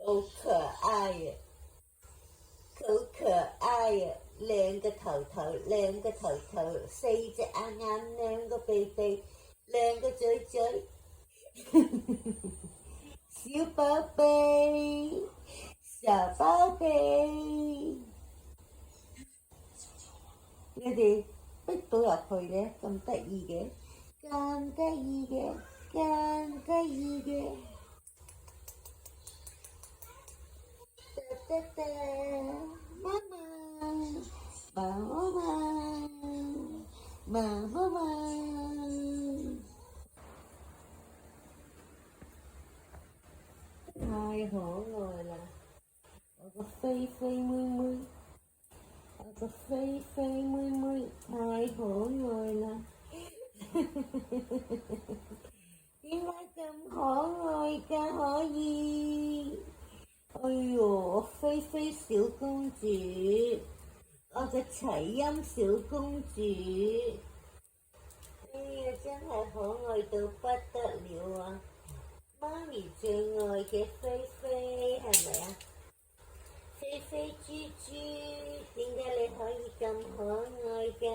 好可愛啊，好可愛啊！兩個頭頭，兩個頭頭，四隻眼眼，兩個鼻鼻，兩個嘴嘴，小寶貝，小寶貝，你哋逼到入去嘅，咁得意嘅，咁得意嘅，咁得意嘅，得得得，媽媽，媽媽，媽媽，太可愛啦！我個菲菲妹妹，我個菲菲妹妹太可愛啦！點解咁可愛㗎？可以？哎呦，菲菲小公主，我個齊音小公主，哎呀，真係可愛到不得了啊！媽咪最愛嘅菲菲係咪啊？菲菲豬豬，點解你可以咁可愛㗎？